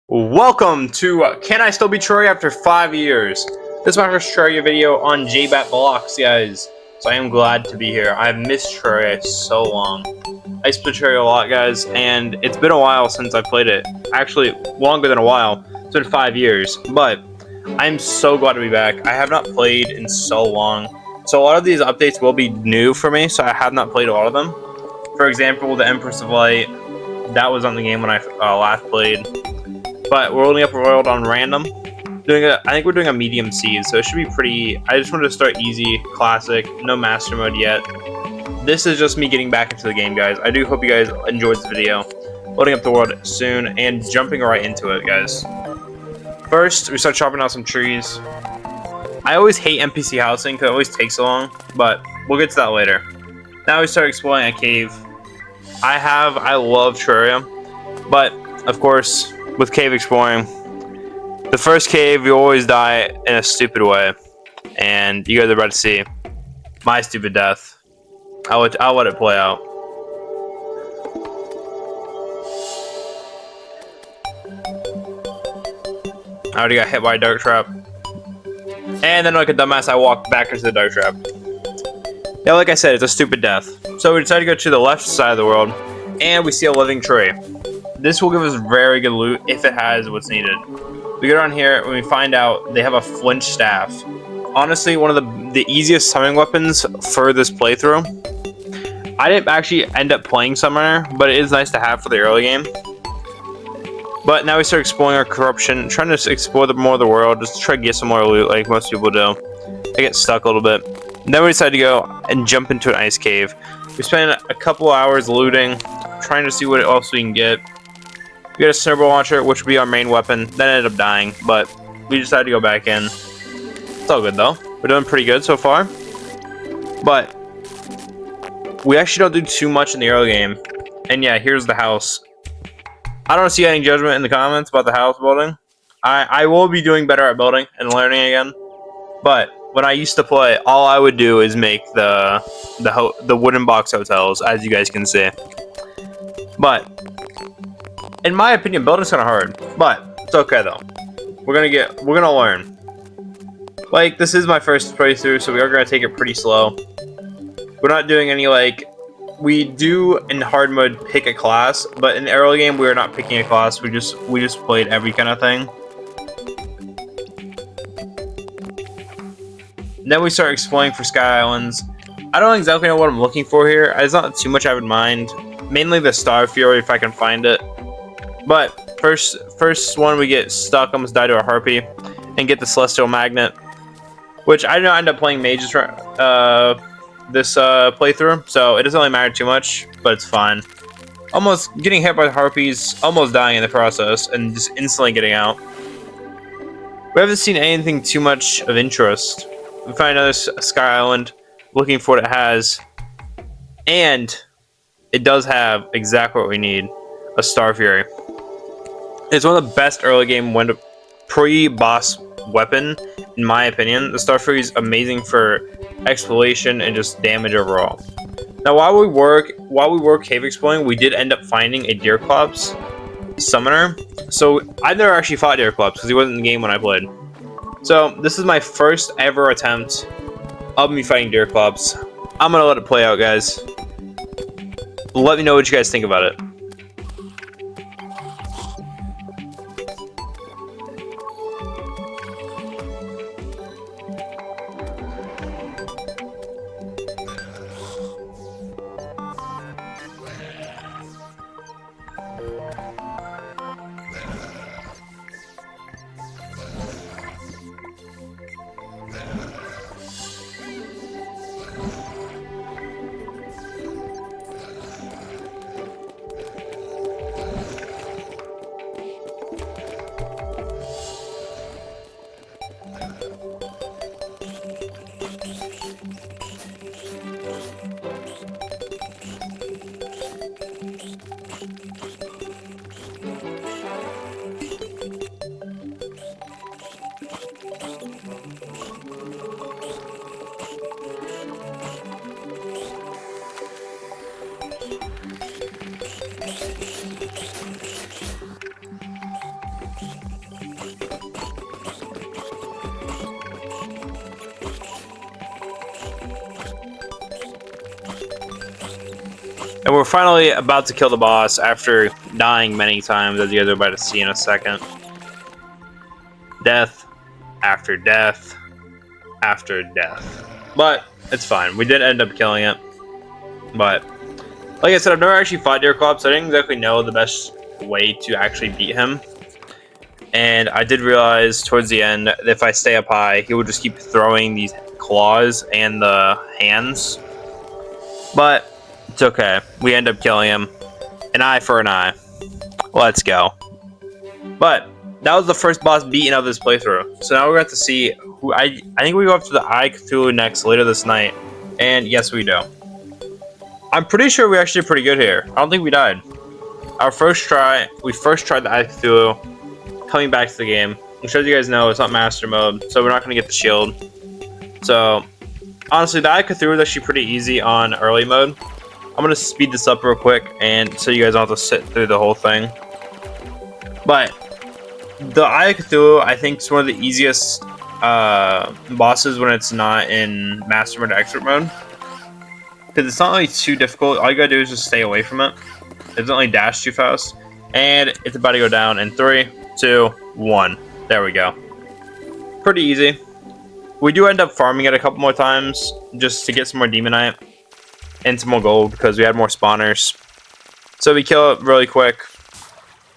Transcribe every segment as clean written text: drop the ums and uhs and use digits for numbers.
Welcome to Can I Still Be Terraria after 5 years? This is my first Terraria video on JBat Blocks, guys. So I am glad to be here. I've missed Terraria so long. I used to play Terraria a lot, guys, and it's been a while since I played it. Actually, longer than a while. It's been 5 years, but I'm so glad to be back. I have not played in so long. So a lot of these updates will be new for me, so I have not played a lot of them. For example, the Empress of Light, that was on the game when I last played. But we're loading up a world on random. I think we're doing a medium seed, so it should be pretty. I just wanted to start easy, classic, no master mode yet. This is just me getting back into the game, guys. I do hope you guys enjoyed this video. Loading up the world soon and jumping right into it, guys. First, we start chopping out some trees. I always hate NPC housing because it always takes so long, but we'll get to that later. Now we start exploring a cave. I love Terraria, but of course, with cave exploring, the first cave you always die in a stupid way, and you guys are about to see my stupid death. I'll let it play out. I already got hit by a dark trap, and then like a dumbass I walked back into the dark trap. Yeah, like I said, it's a stupid death. So we decided to go to the left side of the world, and we see a living tree. This will give us very good loot if it has what's needed. We go down here and we find out they have a flinch staff. Honestly, one of the easiest summoning weapons for this playthrough. I didn't actually end up playing Summoner, but it is nice to have for the early game. But now we start exploring our corruption, trying to explore more of the world, just to try to get some more loot like most people do. I get stuck a little bit. Then we decide to go and jump into an ice cave. We spend a couple hours looting, trying to see what else we can get. We got a snowball launcher, which would be our main weapon. Then ended up dying, but we decided to go back in. It's all good though. We're doing pretty good so far. But we actually don't do too much in the early game. And yeah, here's the house. I don't see any judgment in the comments about the house building. I will be doing better at building and learning again. But when I used to play, all I would do is make the wooden box hotels, as you guys can see. But in my opinion, building's kind of hard, but it's okay though. We're gonna learn. Like, this is my first playthrough, so we are gonna take it pretty slow. We're not doing any we do in hard mode pick a class, but in the early game we are not picking a class. We just played every kind of thing. And then we start exploring for Sky Islands. I don't exactly know what I'm looking for here. There's not too much I would mind. Mainly the Star Fury if I can find it. But first one, we get stuck, almost die to a harpy, and get the celestial magnet, which I did not end up playing mages this playthrough, so it doesn't really matter too much, but it's fine. Almost getting hit by the harpies, almost dying in the process, and just instantly getting out. We haven't seen anything too much of interest. We find another Sky Island, looking for what it has, and it does have exactly what we need: a Star Fury. It's one of the best early game pre-boss weapon, in my opinion. The Star Fury is amazing for exploration and just damage overall. Now, while we were cave exploring, we did end up finding a Deerclops summoner. So I've never actually fought Deerclops because he wasn't in the game when I played. So this is my first ever attempt of me fighting Deerclops. I'm gonna let it play out, guys. Let me know what you guys think about it. And we're finally about to kill the boss after dying many times, as you guys are about to see in a second. Death after death after death. But it's fine. We did end up killing it. But like I said, I've never actually fought Deerclops, so I didn't exactly know the best way to actually beat him. And I did realize towards the end that if I stay up high, he will just keep throwing these claws and the hands. But it's okay. We end up killing him. An eye for an eye. Let's go. But that was the first boss beaten of this playthrough. So now we're going to see who I think we go up to the Eye Cthulhu next later this night. And yes, we do. I'm pretty sure we actually did pretty good here. I don't think we died. Our first try, we first tried the Eye Cthulhu. Coming back to the game. I'm sure you guys know it's not master mode, so we're not going to get the shield. So honestly, the Eye Cthulhu is actually pretty easy on early mode. I'm going to speed this up real quick, and so you guys don't have to sit through the whole thing. But the Eye of Cthulhu, I think, is one of the easiest bosses when it's not in Master Mode or Expert Mode. Because it's not really too difficult. All you gotta do is just stay away from it. It doesn't really dash too fast. And it's about to go down in 3, 2, 1. There we go. Pretty easy. We do end up farming it a couple more times just to get some more Demonite and some more gold because we had more spawners. So we kill it really quick.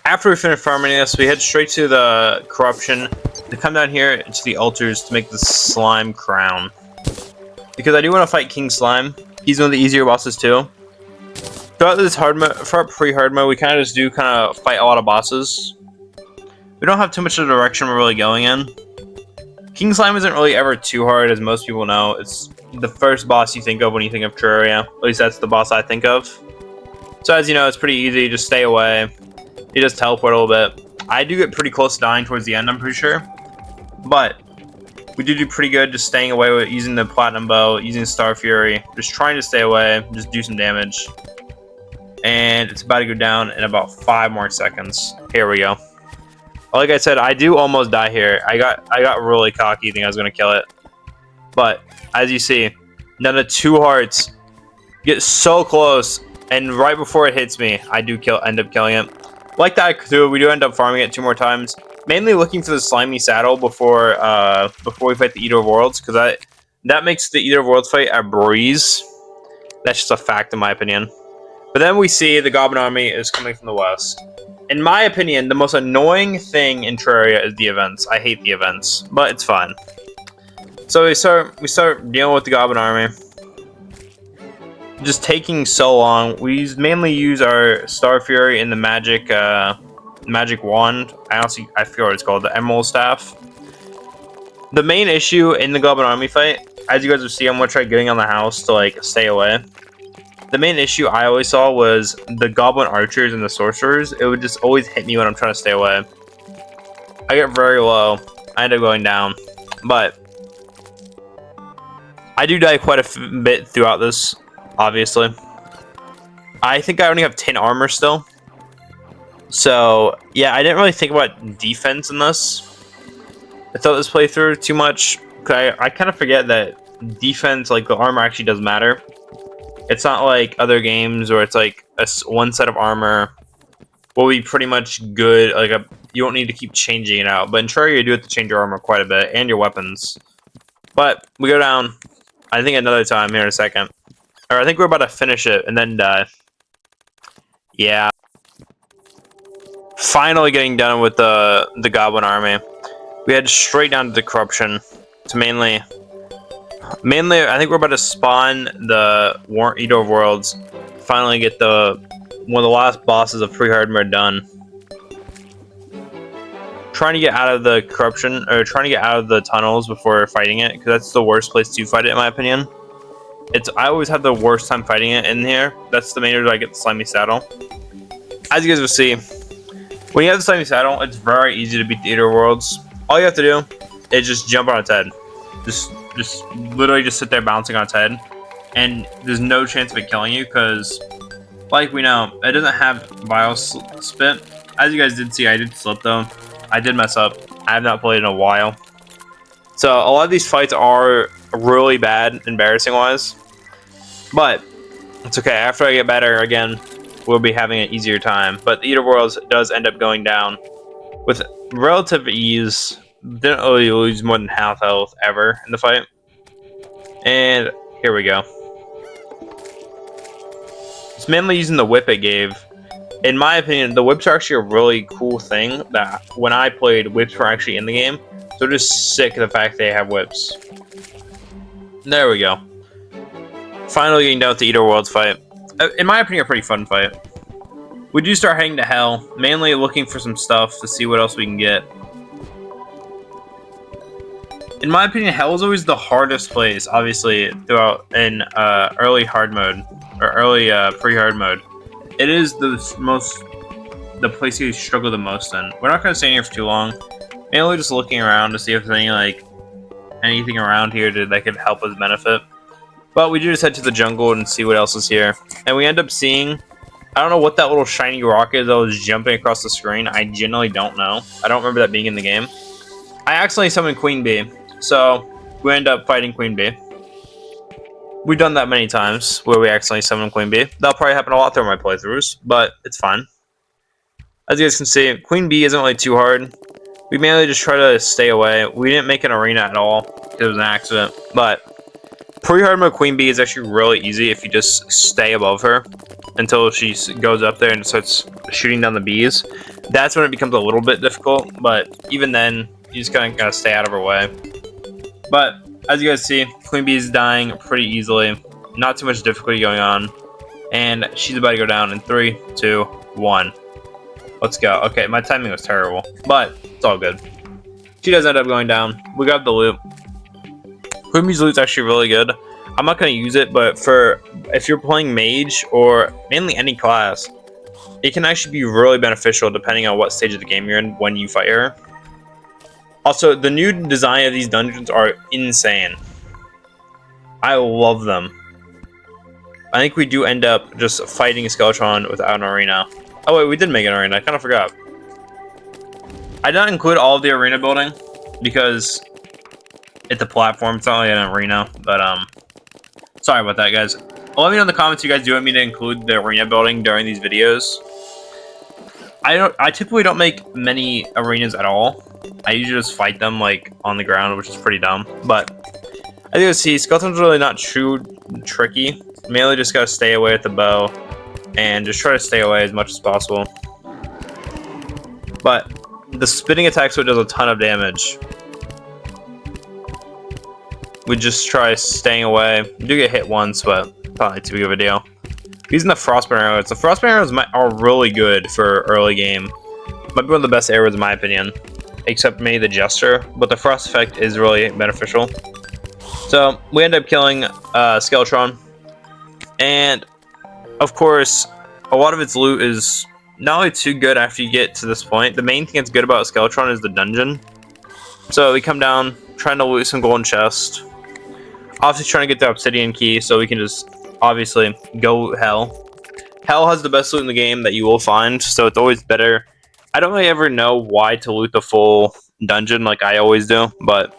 After we finish farming this, we head straight to the corruption to come down here to the altars to make the slime crown. Because I do want to fight King Slime. He's one of the easier bosses too. Throughout this hard mode, for pre-hard mode, we kind of just do fight a lot of bosses. We don't have too much of a direction we're really going in. King Slime isn't really ever too hard, as most people know. It's the first boss you think of when you think of Terraria. At least that's the boss I think of. So as you know, it's pretty easy. Just stay away. You just teleport a little bit. I do get pretty close to dying towards the end, I'm pretty sure. But we do pretty good just staying away with using the Platinum Bow, using Star Fury. Just trying to stay away, just do some damage. And it's about to go down in about 5 more seconds. Here we go. Like I said, I do almost die here. I got really cocky, thinking I was going to kill it. But as you see, none of 2 hearts get so close. And right before it hits me, I do end up killing it. Like that Cthulhu, we do end up farming it 2 more times. Mainly looking for the slimy saddle before we fight the Eater of Worlds, because that makes the Eater of Worlds fight a breeze. That's just a fact in my opinion. But then we see the Goblin Army is coming from the west. In my opinion, the most annoying thing in Terraria is the events. I hate the events, but it's fine. So we start dealing with the Goblin Army. Just taking so long. We mainly use our Star Fury and the magic wand. I forget what it's called, the Emerald Staff. The main issue in the Goblin Army fight, as you guys will see, I'm gonna try getting on the house to stay away. The main issue I always saw was the Goblin Archers and the Sorcerers. It would just always hit me when I'm trying to stay away. I get very low. I end up going down, but I do die quite a bit throughout this. Obviously, I think I only have 10 armor still. So yeah, I didn't really think about defense in this. I thought this playthrough too much. I kind of forget that defense, like the armor, actually does matter. It's not like other games where it's like one set of armor will be pretty much good. You don't need to keep changing it out. But in Terraria, you do have to change your armor quite a bit and your weapons. But we go down, I think, another time here in a second. Or I think we're about to finish it and then die. Yeah. Finally getting done with the Goblin Army. We head straight down to the corruption to mainly I think we're about to spawn the Eater of Worlds. Finally get one of the last bosses of pre-hard mode done. Trying to get out of the corruption, or trying to get out of the tunnels before fighting it, because that's the worst place to fight it in my opinion. I always have the worst time fighting it in here. That's the main reason I get the slimy saddle. As you guys will see, when you have the slimy saddle, it's very easy to beat the Eater of Worlds. All you have to do is just jump on its head. Just literally just sit there bouncing on its head. And there's no chance of it killing you, because, like we know, it doesn't have Vile Spit. As you guys did see, I did slip though. I did mess up. I have not played in a while. So a lot of these fights are really bad, embarrassing wise. But It's okay. After I get better again, we'll be having an easier time. But the Eater Worlds does end up going down with relative ease. Didn't really lose more than half health ever in the fight. And here we go. It's mainly using the whip it gave. In my opinion, the whips are actually a really cool thing that when I played, whips were actually in the game. So I'm just sick of the fact they have whips. There we go. Finally getting down to Eater Worlds fight. In my opinion, a pretty fun fight. We do start heading to Hell, mainly looking for some stuff to see what else we can get. In my opinion, Hell is always the hardest place, obviously, throughout in early hard mode, or early pre-hard mode. It is the place you struggle the most in. We're not going to stay here for too long. Mainly just looking around to see if there's anything around here that could help us benefit. But we do just head to the jungle and see what else is here. And we end up seeing, I don't know what that little shiny rock is that was jumping across the screen. I genuinely don't know. I don't remember that being in the game. I accidentally summoned Queen Bee, so we end up fighting Queen Bee. We've done that many times where we accidentally summon Queen Bee. That'll probably happen a lot through my playthroughs, but it's fine. As you guys can see, Queen Bee isn't really too hard. We mainly just try to stay away. We didn't make an arena at all. It was an accident. But pre-hard mode Queen Bee is actually really easy if you just stay above her until she goes up there and starts shooting down the bees. That's when it becomes a little bit difficult, but even then, you just kind of gotta stay out of her way. But as you guys see, Queen Bee is dying pretty easily. Not too much difficulty going on. And she's about to go down in 3, 2, 1. Let's go. Okay, my timing was terrible, but it's all good. She does end up going down. We got the loot. Queen Bee's loot's actually really good. I'm not going to use it, but if you're playing mage or mainly any class, it can actually be really beneficial depending on what stage of the game you're in when you fight her. Also, the new design of these dungeons are insane. I love them. I think we do end up just fighting a Skeletron without an arena. Oh wait, we did make an arena. I kind of forgot. I did not include all of the arena building because it's a platform. It's not like an arena, but sorry about that, guys. Let me know in the comments if you guys do want me to include the arena building during these videos. I typically don't make many arenas at all. I usually just fight them like on the ground, which is pretty dumb. But as you can see, Skeleton's really not too tricky. Mainly just gotta stay away with the bow and just try to stay away as much as possible. But the spinning attack switch does a ton of damage. We just try staying away. We do get hit once, but probably too big of a deal. Using the Frostburn arrows. The Frostburn arrows are really good for early game. Might be one of the best arrows in my opinion. Except maybe the Jester. But the Frost effect is really beneficial. So, we end up killing Skeletron. And, of course, a lot of its loot is not only too good after you get to this point. The main thing that's good about Skeletron is the dungeon. So, we come down, trying to loot some golden chest. Obviously trying to get the obsidian key so we can just obviously go Hell. Hell has the best loot in the game that you will find, so it's always better. I don't really ever know why to loot the full dungeon like I always do, but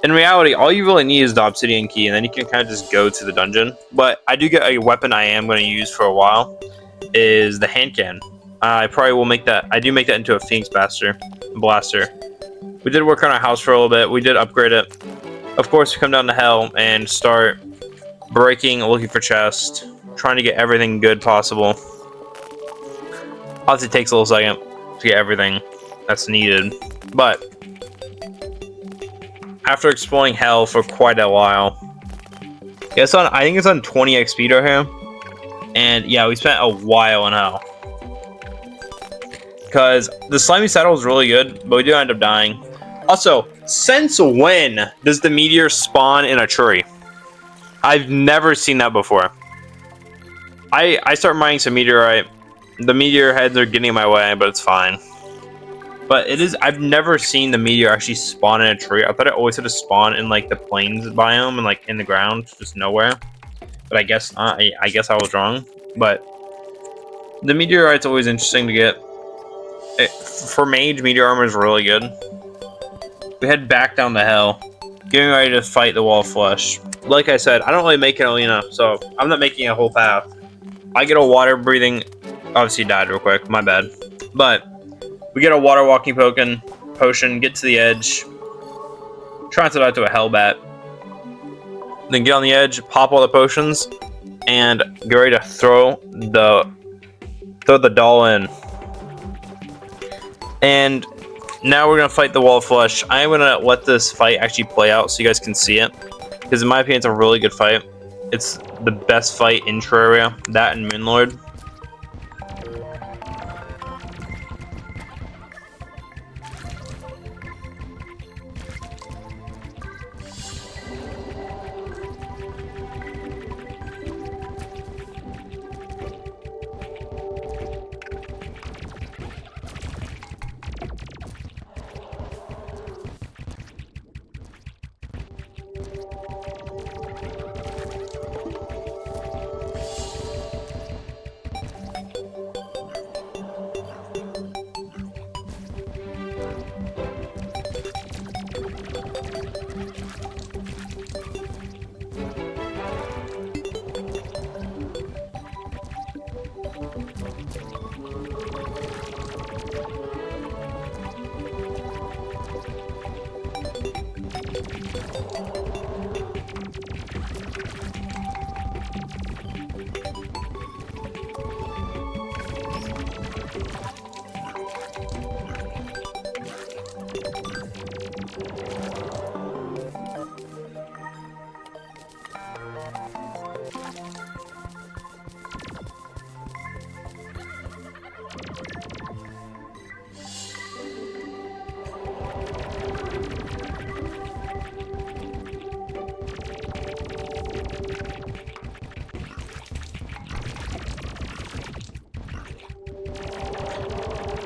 in reality, all you really need is the obsidian key, and then you can kind of just go to the dungeon. But I do get a weapon I am going to use for a while, is the hand cannon. I probably will make that. I do make that into a Phoenix Blaster. We did work on our house for a little bit. We did upgrade it. Of course, we come down to Hell and start breaking, looking for chests, trying to get everything good possible. Obviously, it takes a little second to get everything that's needed, but after exploring Hell for quite a while, yeah, I think it's on 20 XP right here, and yeah, we spent a while in Hell because the slimy saddle is really good, but we do end up dying. Also, since when does the meteor spawn in a tree? I've never seen that before. I start mining some meteorite. The meteor heads are getting in my way, but it's fine. But I've never seen the meteor actually spawn in a tree. I thought it always had to spawn in like the plains biome and like in the ground, just nowhere. But I guess not. I guess I was wrong. But the meteorite's always interesting to get. For mage, meteor armor is really good. We head back down to Hell. getting ready to fight the wall of flesh. Like I said, I don't really make an arena, so I'm not making a whole path. I get a water breathing. Obviously died real quick, my bad. But we get a water walking potion, get to the edge, transfer that to a hellbat. Then get on the edge, pop all the potions, and get ready to throw the doll in. And now we're gonna fight the wall of flesh. I'm gonna let this fight actually play out so you guys can see it, because in my opinion, it's a really good fight. It's the best fight in Terraria. That and Moonlord.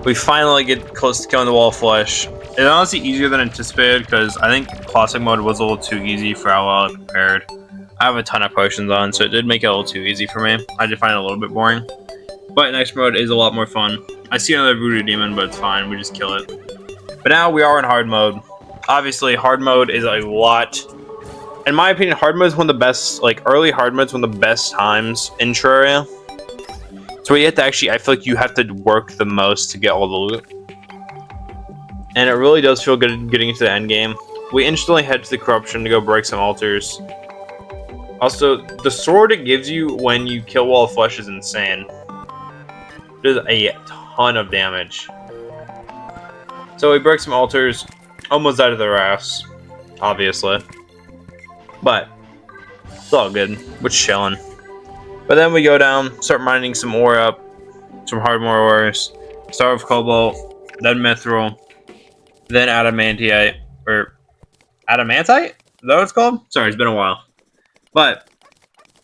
We finally get close to killing the wall of flesh. It's honestly easier than anticipated because I think classic mode was a little too easy for how well I prepared. I have a ton of potions on, so it did make it a little too easy for me. I did find it a little bit boring. But next mode is a lot more fun. I see another voodoo demon, but it's fine. We just kill it. But now we are in hard mode. Obviously, hard mode is a lot. In my opinion, hard mode is one of the best, like early hard mode is one of the best times in Terraria. So you have to actually, I feel like you have to work the most to get all the loot. And it really does feel good getting into the end game. We instantly head to the corruption to go break some altars. Also, the sword it gives you when you kill wall of flesh is insane. It does a ton of damage. So we break some altars, almost out of the rafts, obviously. But it's all good. We're chilling. But then we go down, start mining some ore up, some hardmore ores. Start with cobalt, then mithril, then adamantite, or adamantite? Is that what it's called? Sorry, it's been a while. But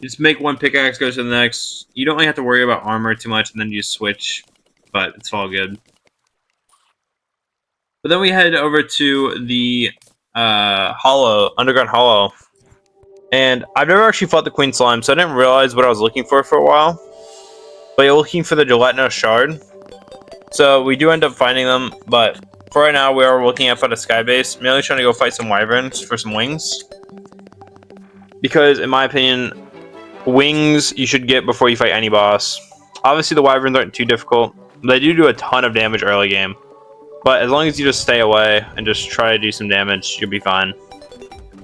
just make one pickaxe, go to the next. You don't really have to worry about armor too much, and then you just switch. But it's all good. But then we head over to the underground hollow. And I've never actually fought the Queen Slime, so I didn't realize what I was looking for a while. But you're looking for the gelatinous shard. So we do end up finding them, but for right now we are looking at a sky base, mainly trying to go fight some wyverns for some wings. Because in my opinion, wings you should get before you fight any boss. Obviously the wyverns aren't too difficult. They do a ton of damage early game. But as long as you just stay away and just try to do some damage, you'll be fine.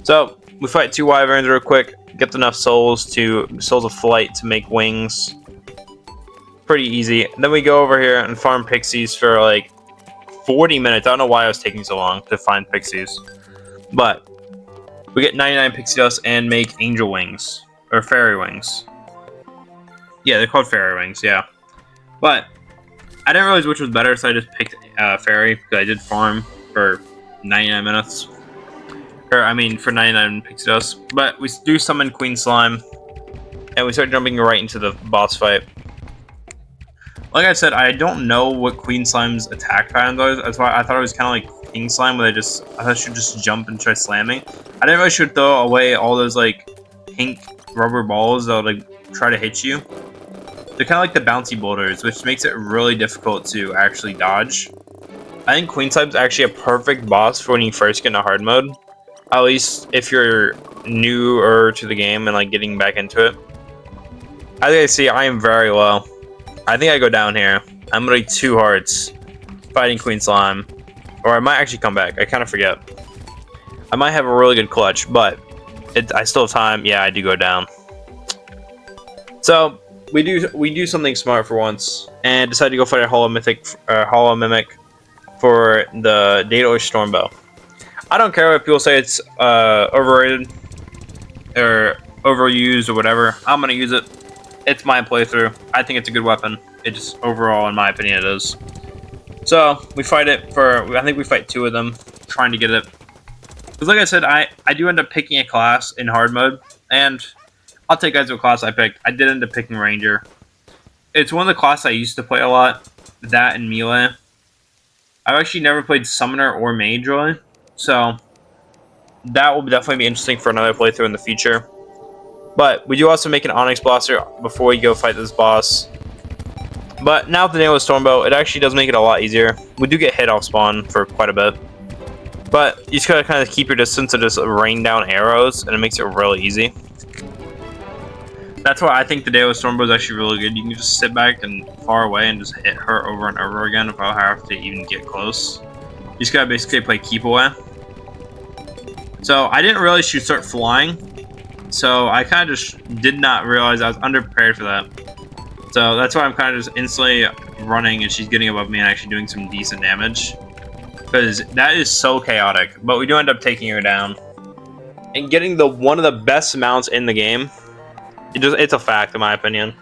So we fight two wyverns real quick, get enough souls of flight to make wings. Pretty easy. And then we go over here and farm pixies for like 40 minutes. I don't know why it was taking so long to find pixies. But we get 99 pixie dust and make angel wings. Or fairy wings. Yeah, they're called fairy wings, yeah. But I didn't realize which was better, so I just picked fairy because I did farm for 99 minutes. Or, I mean, for 99 pixie dust. But we do summon Queen Slime. And we start jumping right into the boss fight. Like I said, I don't know what Queen Slime's attack pattern was. That's why I thought it was kind of like King Slime, where I thought I should just jump and try slamming. I didn't really should throw away all those like pink rubber balls that would like try to hit you. They're kind of like the bouncy boulders, which makes it really difficult to actually dodge. I think Queen Slime's actually a perfect boss for when you first get into hard mode. At least if you're newer to the game and like getting back into it. As you can see, I am very low. I think I go down here. I'm gonna 2 hearts fighting Queen Slime. Or I might actually come back. I kind of forget. I might have a really good clutch, but I still have time. Yeah, I do go down. So we do something smart for once, and decide to go fight a Hollow Mimic for the Daedalus Stormbow. I don't care if people say it's overrated or overused or whatever. I'm gonna use it. It's my playthrough. I think it's a good weapon. It just overall, in my opinion, it is. So we fight it for. I think we fight 2 of them, trying to get it. Because like I said, I do end up picking a class in hard mode, and I'll tell you guys what class I picked. I did end up picking Ranger. It's one of the classes I used to play a lot. That and Melee. I've actually never played Summoner or Mage really, so that will definitely be interesting for another playthrough in the future. But we do also make an Onyx Blaster before we go fight this boss. But now with the Daedalus Stormbow, it actually does make it a lot easier. We do get hit off spawn for quite a bit. But you just gotta kind of keep your distance and just rain down arrows, and it makes it really easy. That's why I think the Daedalus Stormbow is actually really good. You can just sit back and far away and just hit her over and over again without having to even get close. You just gotta basically play keep away. So I didn't realize she'd start flying. So I kind of just did not realize I was underprepared for that. So that's why I'm kind of just instantly running and she's getting above me and actually doing some decent damage. Because that is so chaotic. But we do end up taking her down. And getting one of the best mounts in the game. It's a fact in my opinion.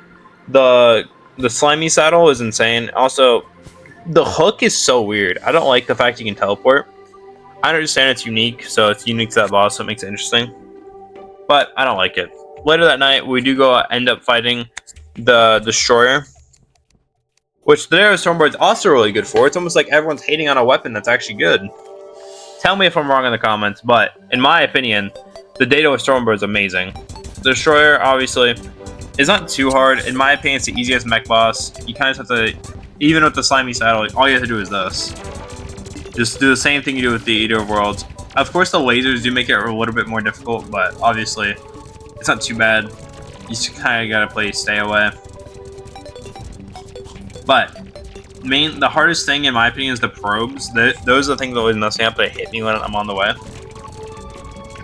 The slimy saddle is insane. Also, the hook is so weird. I don't like the fact you can teleport. I understand it's unique, so it's unique to that boss, so it makes it interesting. But I don't like it. Later that night, we do end up fighting the Destroyer, which the Daedalus Stormbow is also really good for. It's almost like everyone's hating on a weapon that's actually good. Tell me if I'm wrong in the comments, but in my opinion, the Daedalus Stormbow is amazing. The Destroyer, obviously, is not too hard. In my opinion, it's the easiest mech boss. You kind of have to, even with the slimy saddle, all you have to do is this. Just do the same thing you do with the Eater of Worlds. Of course, the lasers do make it a little bit more difficult, but obviously, it's not too bad. You just kind of gotta play stay away. But the hardest thing, in my opinion, is the probes. Those are the things that always mess me up. They hit me when I'm on the way.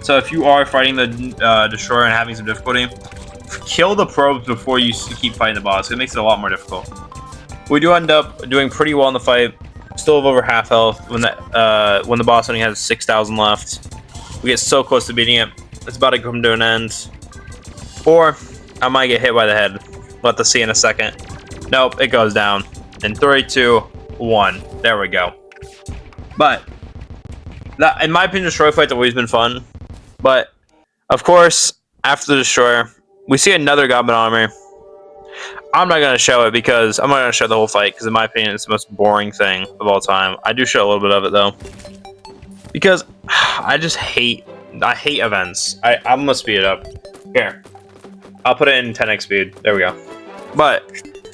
So if you are fighting the Destroyer and having some difficulty, kill the probes before you keep fighting the boss. It makes it a lot more difficult. We do end up doing pretty well in the fight. Still have over half health when the boss only has 6,000 left. We get so close to beating it. It's about to come to an end. Or I might get hit by the head. We'll have to see in a second. Nope, it goes down. In 3, 2, 1. There we go. But in my opinion, Destroyer fights have always been fun. But of course, after the Destroyer, we see another Goblin Army. I'm not going to show it because I'm not going to show the whole fight because in my opinion it's the most boring thing of all time. I do show a little bit of it though. Because I hate events. I'm going to speed it up. Here. I'll put it in 10x speed. There we go. But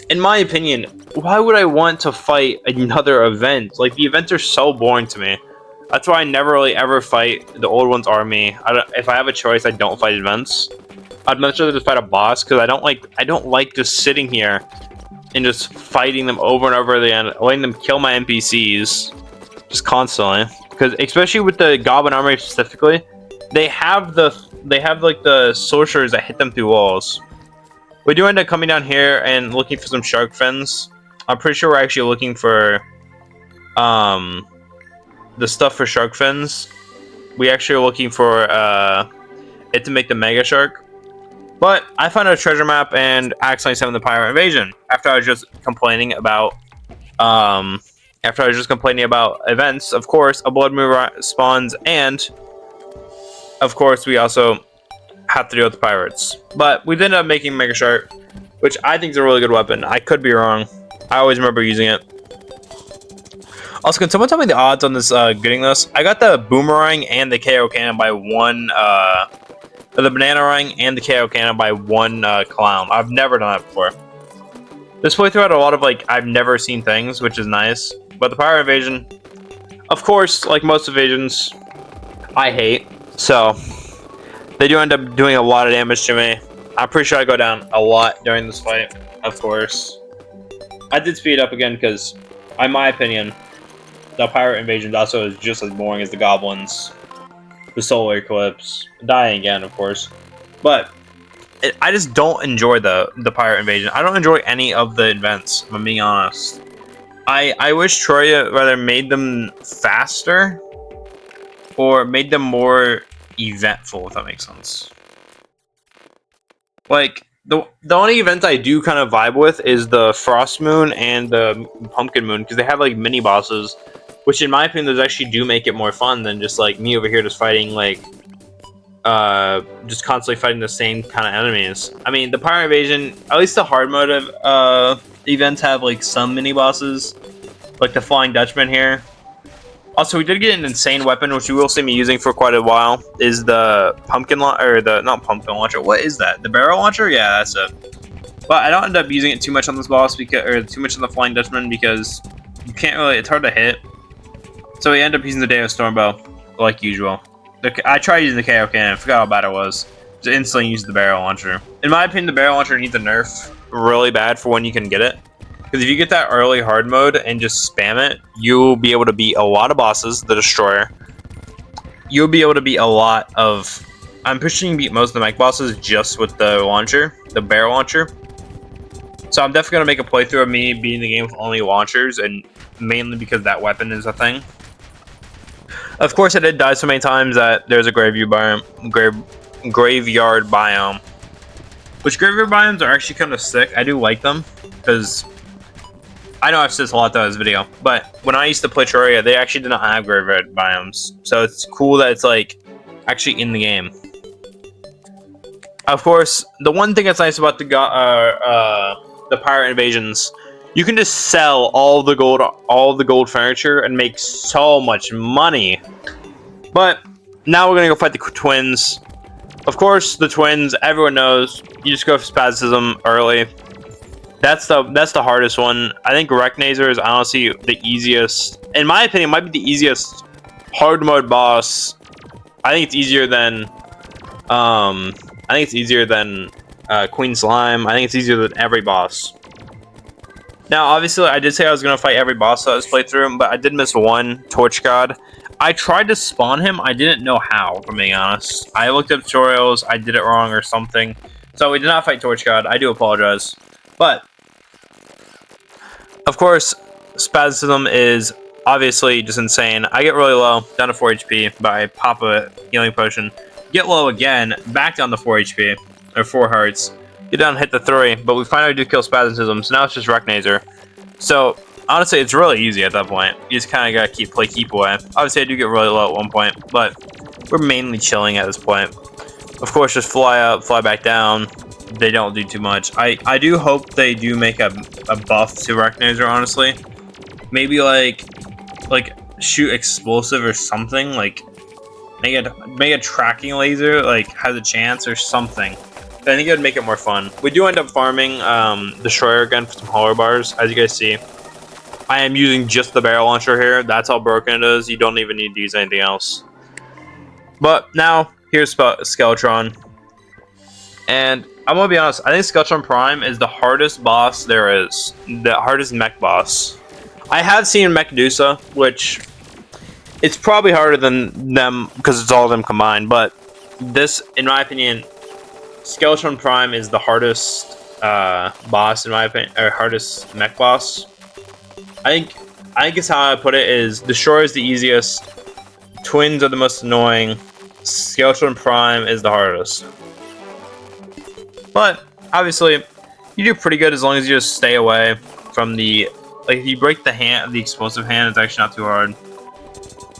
in my opinion, why would I want to fight another event? Like the events are so boring to me. That's why I never really ever fight the old one's army. If I have a choice, I don't fight events. I'd much rather just fight a boss because I don't like just sitting here and just fighting them over and over again, letting them kill my NPCs just constantly. Because especially with the Goblin Army specifically, they have like the sorcerers that hit them through walls. We do end up coming down here and looking for some shark fins. I'm pretty sure we're actually looking for the stuff for shark fins. We actually are looking for it to make the Mega Shark. But I found a treasure map and accidentally summoned the Pirate Invasion after I was just complaining about events. Of course, a Blood Moon spawns, and of course we also have to deal with the pirates. But we ended up making Mega Shark, which I think is a really good weapon. I could be wrong. I always remember using it. Also, can someone tell me the odds on this getting this? I got the Boomerang and the KO Cannon by one. The Banana Ring and the KO Cannon by one Clown. I've never done that before. This playthrough had a lot of I've never seen things, which is nice. But the Pirate Invasion, of course, like most evasions, I hate. So they do end up doing a lot of damage to me. I'm pretty sure I go down a lot during this fight, of course. I did speed up again because, in my opinion, the pirate invasion also is just as boring as the goblins, the solar eclipse, dying again, of course. But I just don't enjoy the pirate invasion. I don't enjoy any of the events, if I'm being honest. I wish Terraria rather made them faster or made them more eventful, if that makes sense. Like, the only event I do kind of vibe with is the Frost Moon and the Pumpkin Moon, because they have like mini bosses, which in my opinion those actually do make it more fun than just like me over here just fighting like just constantly fighting the same kind of enemies. I mean, the Pirate Invasion, at least the hard mode of events have like some mini bosses, like the Flying Dutchman here. Also, we did get an insane weapon, which you will see me using for quite a while, is the pumpkin launcher, or the, not pumpkin launcher, what is that? The barrel launcher? Yeah, that's it. But I don't end up using it too much on this boss, because, or too much on the Flying Dutchman, because you can't really, it's hard to hit. So we end up using the Day of Stormbow, like usual. I tried using the KO cannon, I forgot how bad it was. Just instantly use the barrel launcher. In my opinion, the barrel launcher needs a nerf really bad for when you can get it. Because if you get that early hard mode and just spam it, you'll be able to beat a lot of bosses, the Destroyer. You'll be able to beat a lot of... I'm pushing you beat most of the mech bosses just with the launcher, the barrel launcher. So I'm definitely going to make a playthrough of me beating the game with only launchers, and mainly because that weapon is a thing. Of course, I did die so many times that there's a graveyard biome. Which graveyard biomes are actually kind of sick. I do like them, because... I know I've said this a lot throughout this video, but when I used to play Terraria, they actually did not have graveyard biomes. So it's cool that it's like actually in the game. Of course, the one thing that's nice about the pirate invasions, you can just sell all the gold furniture and make so much money. But now we're gonna go fight the twins. Of course, the twins, everyone knows, you just go for spastism early. That's the hardest one. I think Reknazer is honestly the easiest. In my opinion, might be the easiest hard mode boss. I think it's easier than Queen Slime. I think it's easier than every boss. Now, obviously, I did say I was gonna fight every boss that I was playthrough, but I did miss one, Torch God. I tried to spawn him. I didn't know how, if I'm being honest. I looked up tutorials. I did it wrong or something. So we did not fight Torch God. I do apologize. But, of course, spastism is obviously just insane. I get really low, down to 4 HP, but I pop a healing potion. Get low again, back down to 4 HP, or 4 hearts. Get down and hit the 3, but we finally do kill spastism, so now it's just Reknazer. So, honestly, it's really easy at that point. You just kind of gotta keep away. Obviously, I do get really low at one point, but we're mainly chilling at this point. Of course, just fly up, fly back down. They don't do too much. I do hope they do make a buff to Reknazer, honestly. Maybe like shoot explosive or something, like make a tracking laser, like has a chance or something. I think it would make it more fun. We do end up farming Destroyer again for some hollow bars, as you guys see. I am using just the barrel launcher here. That's how broken it is. You don't even need to use anything else. But now here's Skeletron. And I'm gonna be honest, I think Skeletron Prime is the hardest boss there is. The hardest mech boss. I have seen Mechdusa, which it's probably harder than them because it's all of them combined, but this, in my opinion, Skeletron Prime is the hardest boss, in my opinion, or hardest mech boss. I think it's how I put it is Destroyer is the easiest, Twins are the most annoying, Skeletron Prime is the hardest. But, obviously, you do pretty good as long as you just stay away from the... Like, if you break the hand, the explosive hand, it's actually not too hard.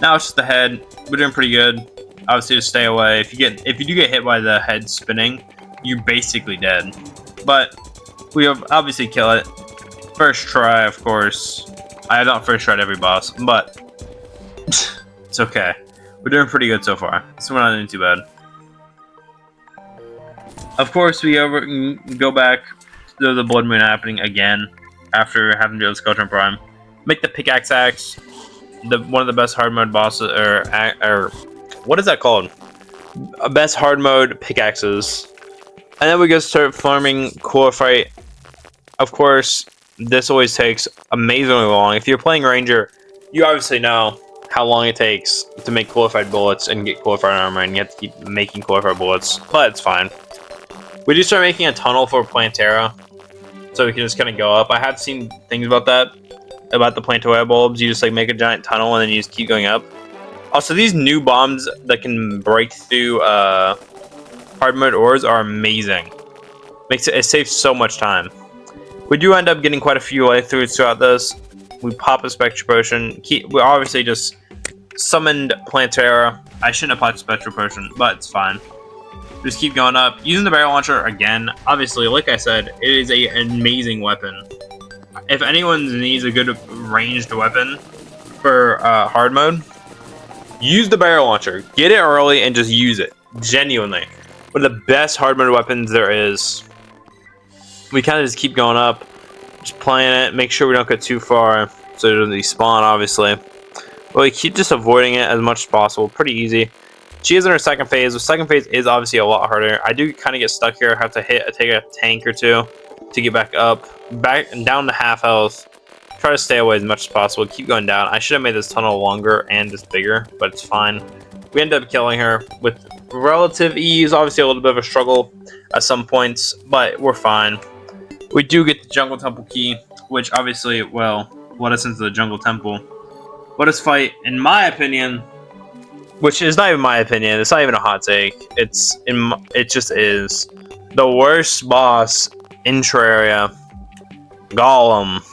Now it's just the head. We're doing pretty good. Obviously, just stay away. If you do get hit by the head spinning, you're basically dead. But, we obviously kill it. First try, of course. I have not first tried every boss, but... it's okay. We're doing pretty good so far. So we're not doing too bad. Of course, we go back to the Blood Moon happening again after having to do the Skeletron Prime. Make the pickaxe axe one of the best hard mode bosses, or what is that called? best hard mode pickaxes. And then we go start farming Coolifite. Of course, this always takes amazingly long. If you're playing Ranger, you obviously know how long it takes to make Coolifite bullets and get Coolifite armor, and you have to keep making Coolifite bullets, but it's fine. We do start making a tunnel for Plantera, so we can just kind of go up. I have seen things about that, about the Plantera bulbs. You just like make a giant tunnel and then you just keep going up. Also, these new bombs that can break through hard mode ores are amazing. It saves so much time. We do end up getting quite a few life throughs throughout this. We pop a Spectre Potion. We obviously just summoned Plantera. I shouldn't have popped Spectre Potion, but it's fine. Just keep going up. Using the barrel launcher again. Obviously, like I said, it is an amazing weapon. If anyone needs a good ranged weapon for hard mode, use the barrel launcher. Get it early and just use it. Genuinely. One of the best hard mode weapons there is. We kind of just keep going up. Just playing it. Make sure we don't get too far so it doesn't despawn, obviously. But we keep just avoiding it as much as possible. Pretty easy. She is in her second phase. The second phase is obviously a lot harder. I do kind of get stuck here. I have to take a tank or two to get back up. Back and down to half health. Try to stay away as much as possible. Keep going down. I should have made this tunnel longer and just bigger, but it's fine. We end up killing her with relative ease. Obviously a little bit of a struggle at some points, but we're fine. We do get the Jungle Temple key, which obviously, well, let us into the Jungle Temple. Let us fight, in my opinion, which is not even my opinion. It's not even a hot take. It just is the worst boss in Terraria. Golem.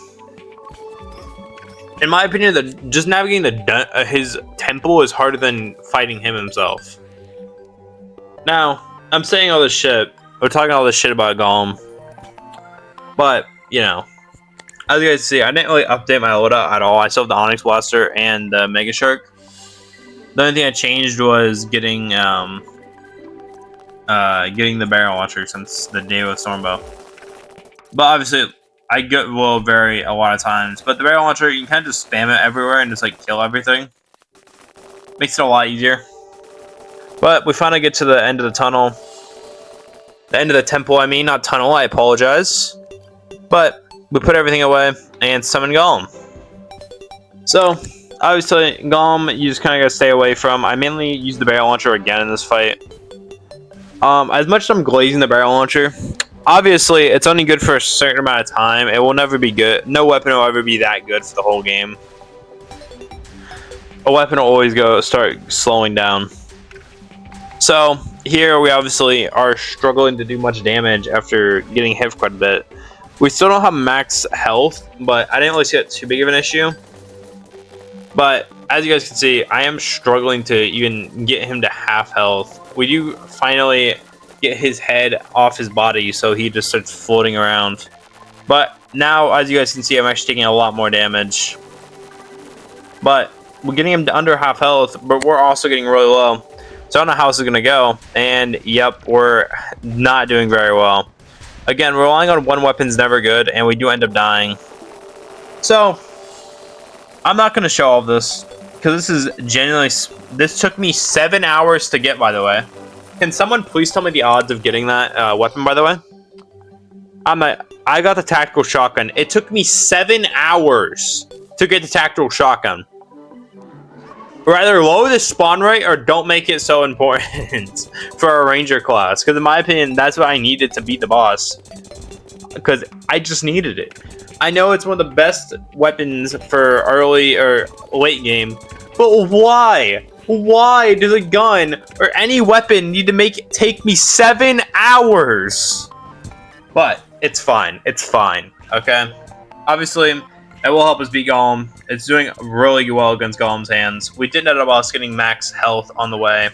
In my opinion, just navigating his temple is harder than fighting him himself. Now, I'm saying all this shit. We're talking all this shit about Golem. But, you know, as you guys see, I didn't really update my loadout at all. I still have the Onyx Blaster and the Mega Shark. The only thing I changed was getting the barrel launcher since the day with Stormbow. But obviously, will vary a lot of times. But the barrel launcher, you can kind of just spam it everywhere and just like kill everything. Makes it a lot easier. But we finally get to the end of the tunnel. The end of the temple, I mean, not tunnel. I apologize. But we put everything away and summon Golem. So, obviously, Golem, you just kind of gotta stay away from. I mainly use the barrel launcher again in this fight. As much as I'm glazing the barrel launcher, obviously, it's only good for a certain amount of time. It will never be good. No weapon will ever be that good for the whole game. A weapon will always start slowing down. So, here we obviously are struggling to do much damage after getting hit quite a bit. We still don't have max health, but I didn't really see it too big of an issue. But as you guys can see, I am struggling to even get him to half health. We do finally get his head off his body, so he just starts floating around. But now, as you guys can see, I'm actually taking a lot more damage. But we're getting him to under half health, but we're also getting really low. So I don't know how this is going to go. And yep, we're not doing very well. Again, relying on one weapon is never good, and we do end up dying. So, I'm not going to show all of this, because this is genuinely... This took me 7 hours to get, by the way. Can someone please tell me the odds of getting that weapon, by the way? I got the tactical shotgun. It took me 7 hours to get the tactical shotgun. Either lower the spawn rate or don't make it so important for a ranger class. Because in my opinion, that's what I needed to beat the boss. Because I just needed it. I know it's one of the best weapons for early or late game. But why? Why does a gun or any weapon need to take me 7 hours? But it's fine. It's fine. Okay? Obviously, it will help us beat Golem. It's doing really well against Golem's hands. We did end up us getting max health on the way.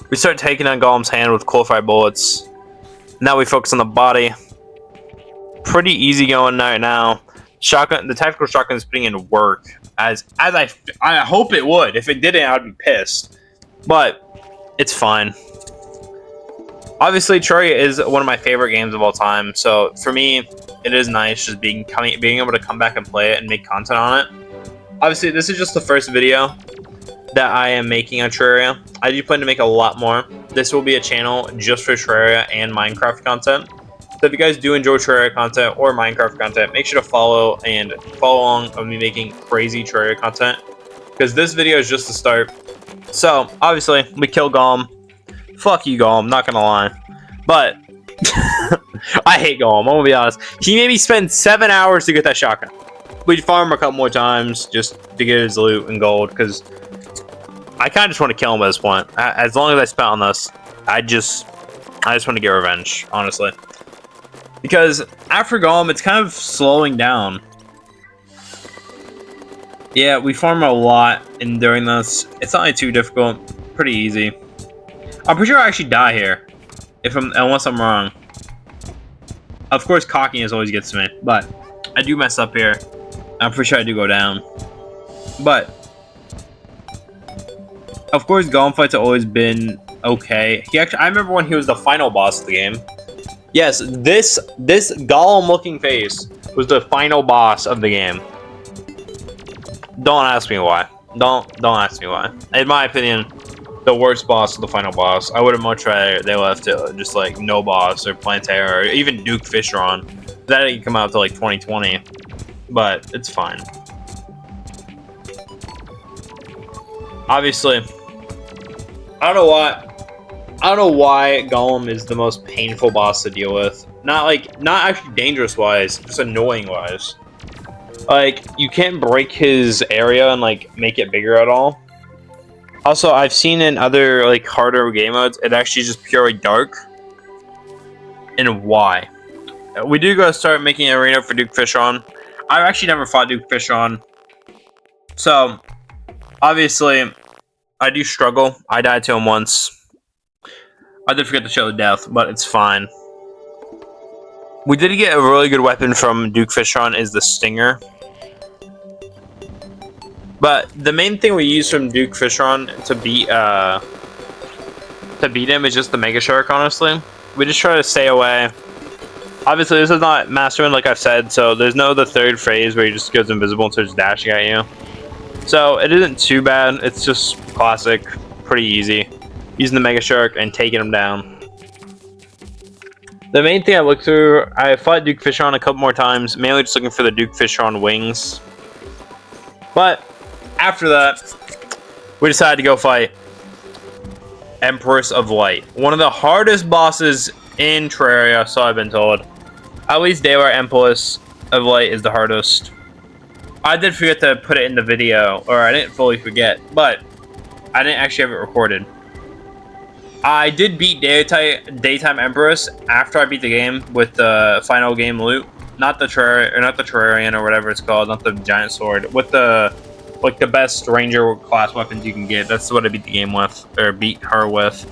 We start taking on Golem's hand with Coolifite bullets. Now we focus on the body. Pretty easy going right now. Shotgun, the tactical shotgun is putting in work. As I hope it would. If it didn't, I'd be pissed. But it's fine. Obviously, Terraria is one of my favorite games of all time. So for me, it is nice just being able to come back and play it and make content on it. Obviously, this is just the first video. that I am making on Terraria. I do plan to make a lot more. This will be a channel just for Terraria and Minecraft content. So if you guys do enjoy Terraria content or Minecraft content, make sure to follow along on me making crazy Terraria content, because this video is just the start. So obviously we kill Golem. Fuck you, Golem, not gonna lie. But I hate Golem, I'm gonna be honest. He made me spend 7 hours to get that shotgun. We'd farm him a couple more times just to get his loot and gold, because I kind of just want to kill him at this point. As long as I spent on this, I just want to get revenge, honestly. Because after Golem, it's kind of slowing down. Yeah, we farm a lot in doing this. It's not too difficult, pretty easy. I'm pretty sure I actually die here, unless I'm wrong. Of course, cockiness always gets to me, but I do mess up here. I'm pretty sure I do go down. But of course, Golem fights have always been okay. I remember when he was the final boss of the game. Yes, this Golem-looking face was the final boss of the game. Don't ask me why. Don't ask me why. In my opinion, the worst boss of the final boss. I would have much rather they left it just like no boss or Plantera or even Duke Fisheron. That didn't come out till like 2020, but it's fine. Obviously, I don't know why Golem is the most painful boss to deal with. Not actually dangerous wise, just annoying wise. Like, you can't break his area and like make it bigger at all. Also, I've seen in other like harder game modes, it actually just purely dark. And why? We do gotta start making an arena for Duke Fisheron. I've actually never fought Duke Fisheron, so obviously I do struggle. I died to him once. I did forget to show the death, but it's fine. We did get a really good weapon from Duke Fisheron is the Stinger. But the main thing we use from Duke Fisheron to beat him is just the Mega Shark, honestly. We just try to stay away. Obviously, this is not Masterman, like I've said, so there's no the third phase where he just goes invisible and starts dashing at you. So it isn't too bad. It's just classic, pretty easy. Using the Mega Shark and taking him down. The main thing I looked through, I fought Duke Fisheron a couple more times, mainly just looking for the Duke Fisheron wings. But after that, we decided to go fight Empress of Light. One of the hardest bosses in Terraria, so I've been told. At least Daylight Empress of Light is the hardest. I did forget to put it in the video, or I didn't fully forget, but I didn't actually have it recorded. I did beat Daytime Empress after I beat the game with the final game loot. Not the Terrarian or whatever it's called, not the giant sword. With the the best ranger class weapons you can get. That's what I beat the game with, or beat her with.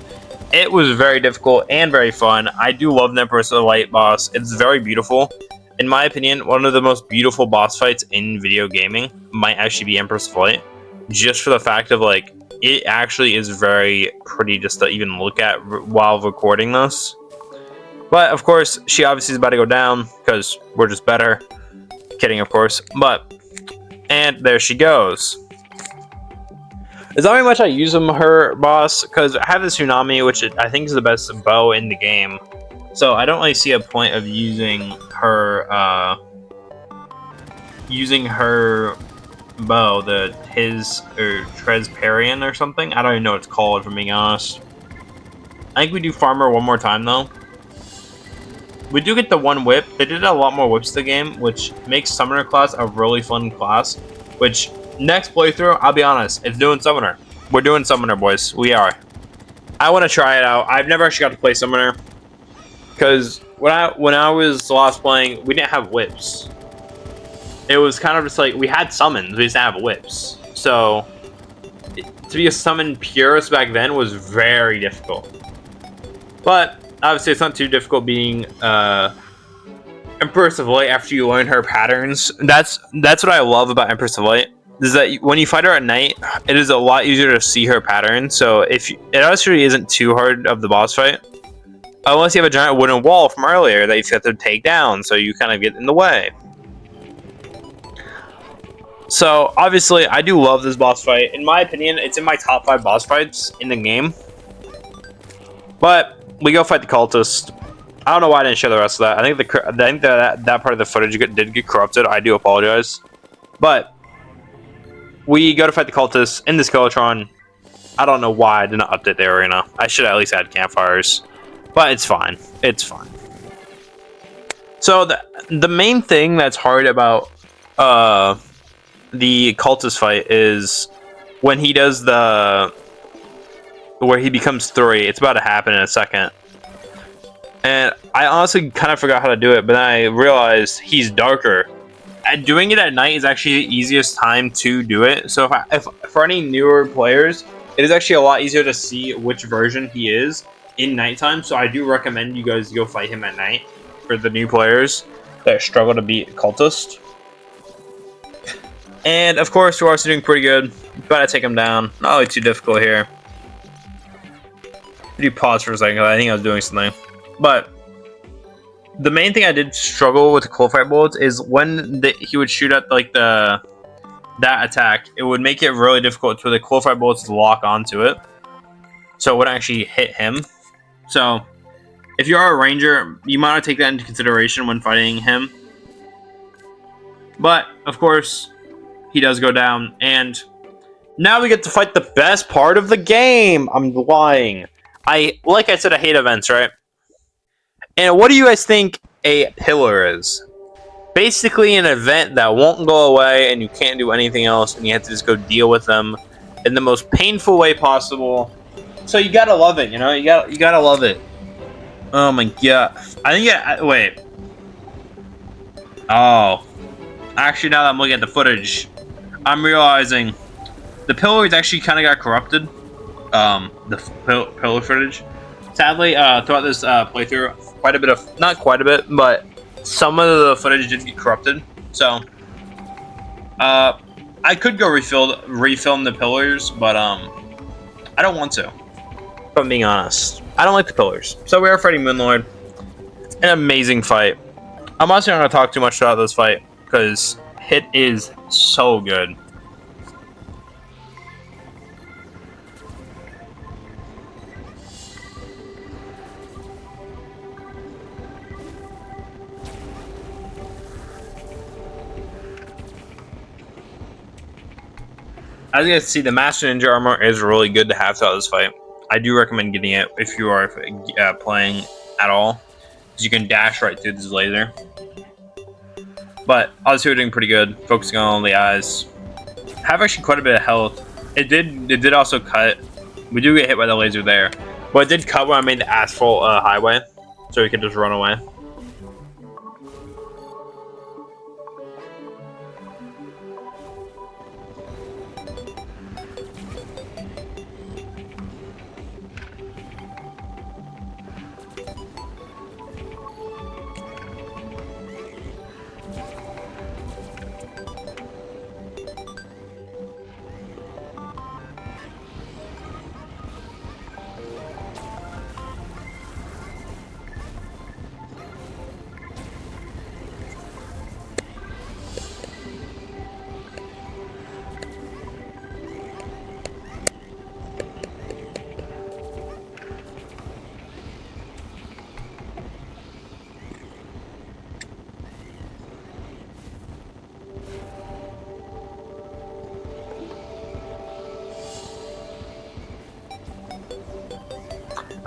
It was very difficult and very fun. I do love the Empress of Light boss. It's very beautiful. In my opinion, one of the most beautiful boss fights in video gaming might actually be Empress of Light. Just for the fact of like, it actually is very pretty just to even look at while recording this. But of course, she obviously is about to go down because we're just better. Kidding, of course. And there she goes. There's not very much I use her boss because I have the Tsunami, which I think is the best bow in the game. So I don't really see a point of using her bow, his Tresparian or something. I don't even know what it's called, if I'm being honest. I think we do Farmer one more time though. We do get the one whip. They did a lot more whips to the game, which makes Summoner class a really fun class. Which next playthrough, I'll be honest, it's doing Summoner. We're doing Summoner, boys. We are. I want to try it out. I've never actually got to play Summoner because when I was last playing, we didn't have whips. It was kind of just like we had summons, we just didn't have whips. So to be a summon purist back then was very difficult. But obviously, it's not too difficult being Empress of Light after you learn her patterns. That's what I love about Empress of Light. Is that when you fight her at night, it is a lot easier to see her pattern. So it actually isn't too hard of the boss fight, unless you have a giant wooden wall from earlier that you have to take down, so you kind of get in the way. So obviously, I do love this boss fight. In my opinion, it's in my top 5 boss fights in the game. But we go fight the cultist. I don't know why I didn't show the rest of that. I think that part of the footage did get corrupted. I do apologize. But we go to fight the cultists in the Skeletron. I don't know why I did not update the arena. I should at least add campfires. But it's fine. It's fine. So the main thing that's hard about the cultist fight is when he does where he becomes 3. It's about to happen in a second. And I honestly kind of forgot how to do it, but then I realized he's darker. Doing it at night is actually the easiest time to do it. So if for any newer players, it is actually a lot easier to see which version he is in nighttime. So I do recommend you guys go fight him at night for the new players that struggle to beat cultist. And of course, we're also doing pretty good. About to take him down. Not really too difficult here. Do pause for a second. I think I was doing something. But the main thing I did struggle with the cold fight bullets is when he would shoot at like that attack, it would make it really difficult for the cold fight bullets to lock onto it, so it wouldn't actually hit him. So if you are a ranger, you might want to take that into consideration when fighting him. But of course, he does go down, and now we get to fight the best part of the game. I'm lying. Like I said, I hate events, right? And what do you guys think a pillar is? Basically an event that won't go away and you can't do anything else and you have to just go deal with them in the most painful way possible. So you gotta love it, you know? You gotta love it. Oh my god. I think wait. Oh. Actually, now that I'm looking at the footage, I'm realizing the pillars actually kind of got corrupted. The pillar footage. Sadly, throughout this playthrough, not quite a bit, but some of the footage did get corrupted. So, I could go refilm the pillars, but I don't want to. If I'm being honest, I don't like the pillars. So we are fighting Moonlord. An amazing fight. I'm also not gonna talk too much about this fight because it is so good. As you guys see, the Master Ninja armor is really good to have throughout this fight. I do recommend getting it if you are playing at all, because you can dash right through this laser. But obviously we're doing pretty good, focusing on all the eyes. Have actually quite a bit of health. It did also cut. We do get hit by the laser there, but it did cut when I made the asphalt highway, so we could just run away.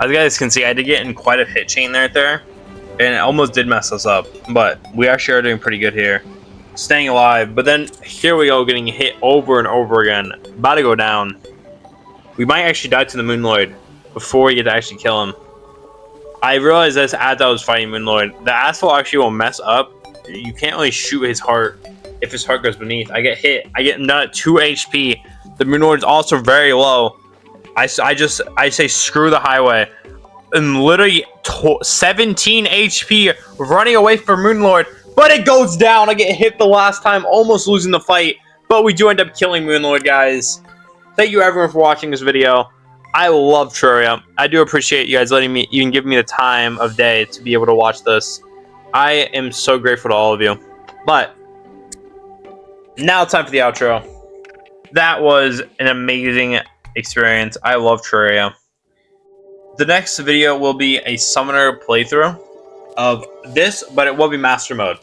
As you guys can see, I did get in quite a hit chain there, and it almost did mess us up, but we actually are doing pretty good here. Staying alive, but then here we go, getting hit over and over again. About to go down. We might actually die to the Moonlord before we get to actually kill him. I realized this as I was fighting Moonlord. The asphalt actually will mess up. You can't really shoot his heart if his heart goes beneath. I get hit. I get nut 2 HP. The Moonlord is also very low. I say screw the highway. And literally 17 HP running away from Moonlord. But it goes down. I get hit the last time, almost losing the fight. But we do end up killing Moonlord, guys. Thank you everyone for watching this video. I love Terraria. I do appreciate you guys letting me, you can give me the time of day to be able to watch this. I am so grateful to all of you. But Now time for the outro. That was an amazing experience. I love Terraria. The next video will be a summoner playthrough of this, but it will be master mode.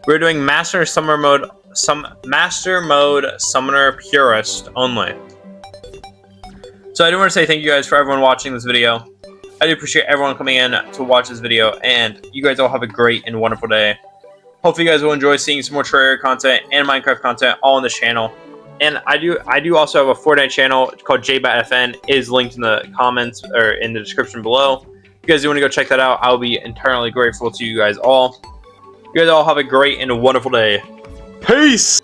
We're doing master mode summoner purist only. So I do want to say thank you guys for everyone watching this video. I do appreciate everyone coming in to watch this video, and you guys all have a great and wonderful day. Hopefully you guys will enjoy seeing some more Terraria content and Minecraft content all on this channel. And I do also have a Fortnite channel called JBatFN. It is linked in the comments or in the description below. If you guys do want to go check that out, I'll be entirely grateful to you guys all. You guys all have a great and wonderful day. Peace!